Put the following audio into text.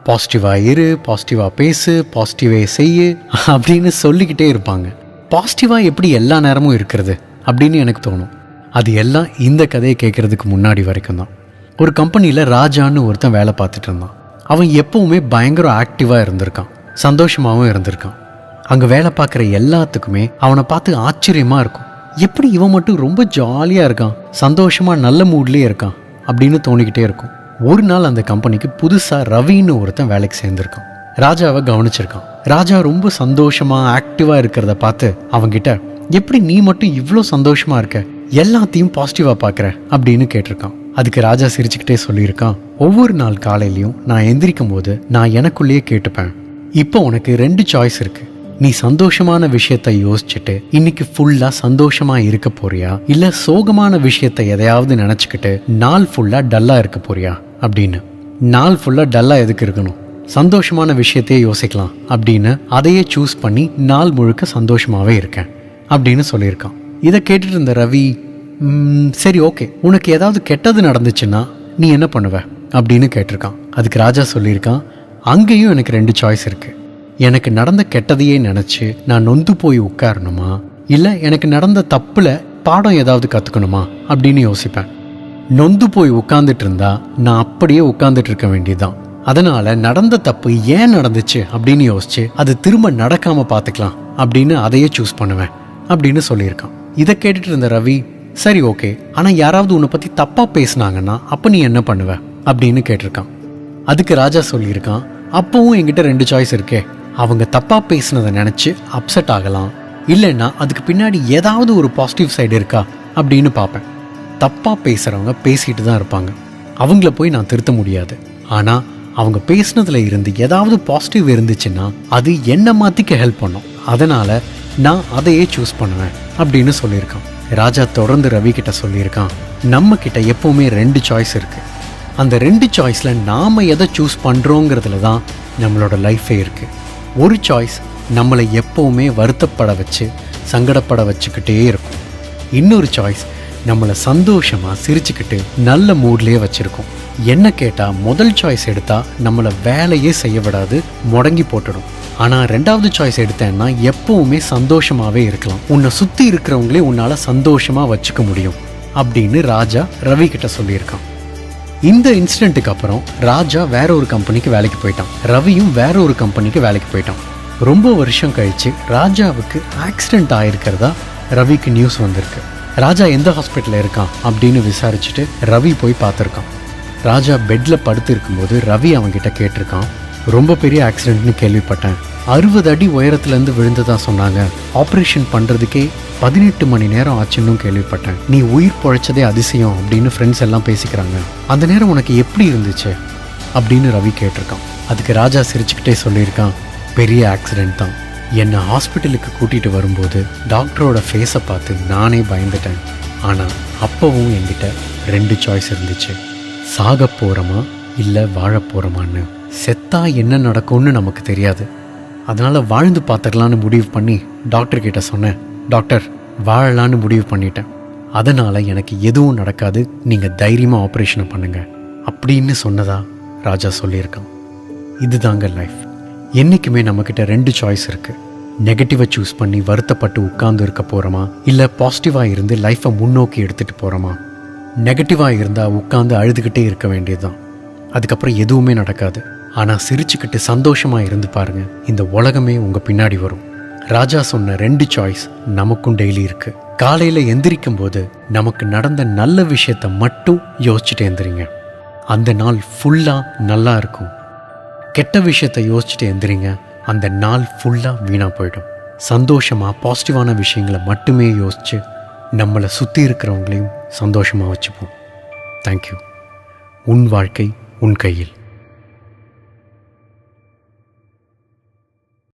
பாசிட்டிவாக இரு, பாசிட்டிவாக பேசு, பாசிட்டிவே செய்யு அப்படின்னு சொல்லிக்கிட்டே இருப்பாங்க. பாசிட்டிவாக எப்படி எல்லா நேரமும் இருக்கிறது அப்படின்னு எனக்கு தோணும். அது எல்லாம் இந்த கதையை கேட்குறதுக்கு முன்னாடி வரைக்கும் தான். ஒரு கம்பெனியில் ராஜான்னு ஒருத்தன் வேலை பார்த்துட்டு இருந்தான். அவன் எப்போவுமே பயங்கர ஆக்டிவாக இருந்திருக்கான், சந்தோஷமாகவும் இருந்திருக்கான். அங்கே வேலை பார்க்குற எல்லாத்துக்குமே அவனை பார்த்து ஆச்சரியமாக இருக்கும். எப்படி இவன் மட்டும் ரொம்ப ஜாலியாக இருக்கான், சந்தோஷமாக நல்ல மூட்லேயே இருக்கான் அப்படின்னு தோணிக்கிட்டே இருக்கும். ஒரு நாள் அந்த கம்பெனிக்கு புதுசாக ரவின்னு ஒருத்தன் வேலைக்கு சேர்ந்துருக்கான். ராஜாவை கவனிச்சிருக்கான். ராஜா ரொம்ப சந்தோஷமாக ஆக்டிவாக இருக்கிறத பார்த்து அவன்கிட்ட, எப்படி நீ மட்டும் இவ்வளோ சந்தோஷமாக இருக்க, எல்லாத்தையும் பாசிட்டிவாக பார்க்குற அப்படின்னு கேட்டிருக்கான். அதுக்கு ராஜா சிரிச்சுக்கிட்டே சொல்லியிருக்கான், ஒவ்வொரு நாள் காலையிலையும் நான் எந்திரிக்கும் போது நான் எனக்குள்ளேயே கேட்டுப்பேன், இப்போ உனக்கு 2 சாய்ஸ் இருக்கு. நீ சந்தோஷமான விஷயத்தை யோசிச்சுட்டு இன்னைக்கு ஃபுல்லா சந்தோஷமா இருக்க போறியா, இல்ல சோகமான விஷயத்தை எதையாவது நினைச்சுக்கிட்டு நாள் ஃபுல்லா டல்லா இருக்க போறியா அப்படின்னு. நாள் ஃபுல்லா டல்லா எதுக்கு இருக்கணும், சந்தோஷமான விஷயத்தையே யோசிக்கலாம் அப்படின்னு அதையே சூஸ் பண்ணி நாள் முழுக்க சந்தோஷமாவே இருக்கேன் அப்படின்னு சொல்லியிருக்கான். இதை கேட்டுட்டு இருந்த ரவி, சரி ஓகே, உனக்கு ஏதாவது கெட்டது நடந்துச்சுன்னா நீ என்ன பண்ணுவ அப்படின்னு கேட்டிருக்கான். அதுக்கு ராஜா சொல்லியிருக்கான், அங்கேயும் எனக்கு 2 சாய்ஸ் இருக்கு. எனக்கு நடந்த கெட்டதையே நினச்சி நான் நொந்து போய் உட்காரணுமா, இல்லை எனக்கு நடந்த தப்பில் பாடம் ஏதாவது கற்றுக்கணுமா அப்படின்னு யோசிப்பேன். நொந்து போய் உட்காந்துட்டு இருந்தா நான் அப்படியே உட்காந்துட்டு இருக்க வேண்டியதுதான். அதனால நடந்த தப்பு ஏன் நடந்துச்சு அப்படின்னு யோசிச்சு அது திரும்ப நடக்காம பார்த்துக்கலாம் அப்படின்னு அதையே சூஸ் பண்ணுவேன் அப்படின்னு சொல்லியிருக்கான். இதை கேட்டுட்டு இருந்த ரவி, சரி ஓகே, ஆனால் யாராவது உன்னை பற்றி தப்பாக பேசினாங்கன்னா அப்போ நீ என்ன பண்ணுவ அப்படின்னு கேட்டிருக்கான். அதுக்கு ராஜா சொல்லியிருக்கான், அப்பவும் என்கிட்ட 2 சாய்ஸ் இருக்கே. அவங்க தப்பாக பேசினதை நினச்சி அப்செட் ஆகலாம், இல்லைன்னா அதுக்கு பின்னாடி ஏதாவது ஒரு பாசிட்டிவ் சைடு இருக்கா அப்படின்னு பார்ப்பேன். தப்பாக பேசுகிறவங்க பேசிகிட்டு தான் இருப்பாங்க, அவங்கள போய் நான் திருத்த முடியாது. ஆனால் அவங்க பேசினதில் இருந்து ஏதாவது பாசிட்டிவ் இருந்துச்சுன்னா அது என்னை மாற்றிக்க ஹெல்ப் பண்ணும். அதனால் நான் அதையே சூஸ் பண்ணுவேன் அப்படின்னு சொல்லியிருக்கான். ராஜா தொடர்ந்து ரவி கிட்ட சொல்லியிருக்கான், நம்ம கிட்ட எப்போவுமே 2 சாய்ஸ் இருக்குது. அந்த 2 சாய்ஸில் நாம் எதை சூஸ் பண்ணுறோங்கிறதுல தான் நம்மளோட லைஃபே இருக்குது. ஒரு சாய்ஸ் நம்மளை எப்போவுமே வருத்தப்பட வச்சு சங்கடப்பட வச்சுக்கிட்டே இருக்கும். இன்னொரு சாய்ஸ் நம்மளை சந்தோஷமாக சிரிச்சுக்கிட்டு நல்ல மூட்லேயே வச்சுருக்கோம். என்ன கேட்டால் முதல் சாய்ஸ் எடுத்தால் நம்மளை வேலையே செய்ய விடாது, முடங்கி போட்டுடும். ஆனால் 2வது சாய்ஸ் எடுத்தேன்னா எப்போவுமே சந்தோஷமாகவே இருக்கலாம், உன்னை சுற்றி இருக்கிறவங்களே உன்னால் சந்தோஷமாக வச்சுக்க முடியும் அப்படின்னு ராஜா ரவி கிட்ட சொல்லியிருக்கான். இந்த இன்சிடென்ட்டுக்கு அப்புறம் ராஜா வேற ஒரு கம்பெனிக்கு வேலைக்கு போயிட்டான். ரவியும் வேற ஒரு கம்பெனிக்கு வேலைக்கு போயிட்டான். ரொம்ப வருஷம் கழிச்சு ராஜாவுக்கு ஆக்சிடென்ட் ஆயிருக்கிறதா ரவிக்கு நியூஸ் வந்திருக்கு. ராஜா எந்த ஹாஸ்பிட்டலில் இருக்கான் அப்படின்னு விசாரிச்சுட்டு ரவி போய் பார்த்துருக்கான். ராஜா பெட்டில் படுத்து இருக்கும்போது ரவி அவன்கிட்ட கேட்டிருக்கான், ரொம்ப பெரிய ஆக்சிடென்ட்னு கேள்விப்பட்டேன், 60 அடி உயரத்துலேருந்து விழுந்ததா சொன்னாங்க, ஆப்ரேஷன் பண்ணுறதுக்கே 18 மணி நேரம் ஆச்சுன்னு கேள்விப்பட்டேன், நீ உயிர் பொழைச்சதே அதிசயம் அப்படின்னு ஃப்ரெண்ட்ஸ் எல்லாம் பேசிக்கிறாங்க, அந்த நேரம் உனக்கு எப்படி இருந்துச்சு அப்படின்னு ரவி கேட்டிருக்கான். அதுக்கு ராஜா சிரிச்சுக்கிட்டே சொல்லியிருக்கான், பெரிய ஆக்சிடென்ட் தான். என்னை ஹாஸ்பிட்டலுக்கு கூட்டிகிட்டு வரும்போது டாக்டரோட ஃபேஸை பார்த்து நானே பயந்துட்டேன். ஆனால் அப்போவும் என்கிட்ட 2 சாய்ஸ் இருந்துச்சு, சாக போகிறோமா இல்லை வாழ போகிறோமான்னு. செத்தா என்ன நடக்கும்னு நமக்கு தெரியாது, அதனால் வாழ்ந்து பார்த்துக்கலான்னு முடிவு பண்ணி டாக்டர்கிட்ட சொன்னேன், டாக்டர் வாழலான்னு முடிவு பண்ணிட்டேன், அதனால் எனக்கு எதுவும் நடக்காது, நீங்கள் தைரியமாக ஆப்ரேஷனை பண்ணுங்க அப்படின்னு சொன்னதா ராஜா சொல்லியிருக்கான். இதுதாங்க லைஃப். என்றைக்குமே நம்மக்கிட்ட 2 சாய்ஸ் இருக்குது. நெகட்டிவை சூஸ் பண்ணி வருத்தப்பட்டு உட்கார்ந்து இருக்க போகிறோமா, இல்லை பாசிட்டிவாக இருந்து லைஃப்பை முன்னோக்கி எடுத்துகிட்டு போகிறோமா. நெகட்டிவாக இருந்தால் உட்காந்து அழுதுகிட்டே இருக்க வேண்டியது தான், அதுக்கப்புறம் எதுவுமே நடக்காது. ஆனால் சிரிச்சுக்கிட்டு சந்தோஷமாக இருந்து பாருங்க, இந்த உலகமே உங்கள் பின்னாடி வரும். ராஜா சொன்ன 2 சாய்ஸ் நமக்கும் டெய்லி இருக்குது. காலையில் எந்திரிக்கும் போது நமக்கு நடந்த நல்ல விஷயத்தை மட்டும் யோசிச்சுட்டு எந்திரிங்க, அந்த நாள் ஃபுல்லாக நல்லா இருக்கும். கெட்ட விஷயத்தை யோசிச்சுட்டு எந்திரிங்க, அந்த நாள் ஃபுல்லாக வீணாக போயிடும். சந்தோஷமாக பாசிட்டிவான விஷயங்களை மட்டுமே யோசித்து நம்மளை சுற்றி இருக்கிறவங்களையும் சந்தோஷமாக வச்சுப்போம். தேங்க்யூ. உன் வாழ்க்கை உன் கையில்.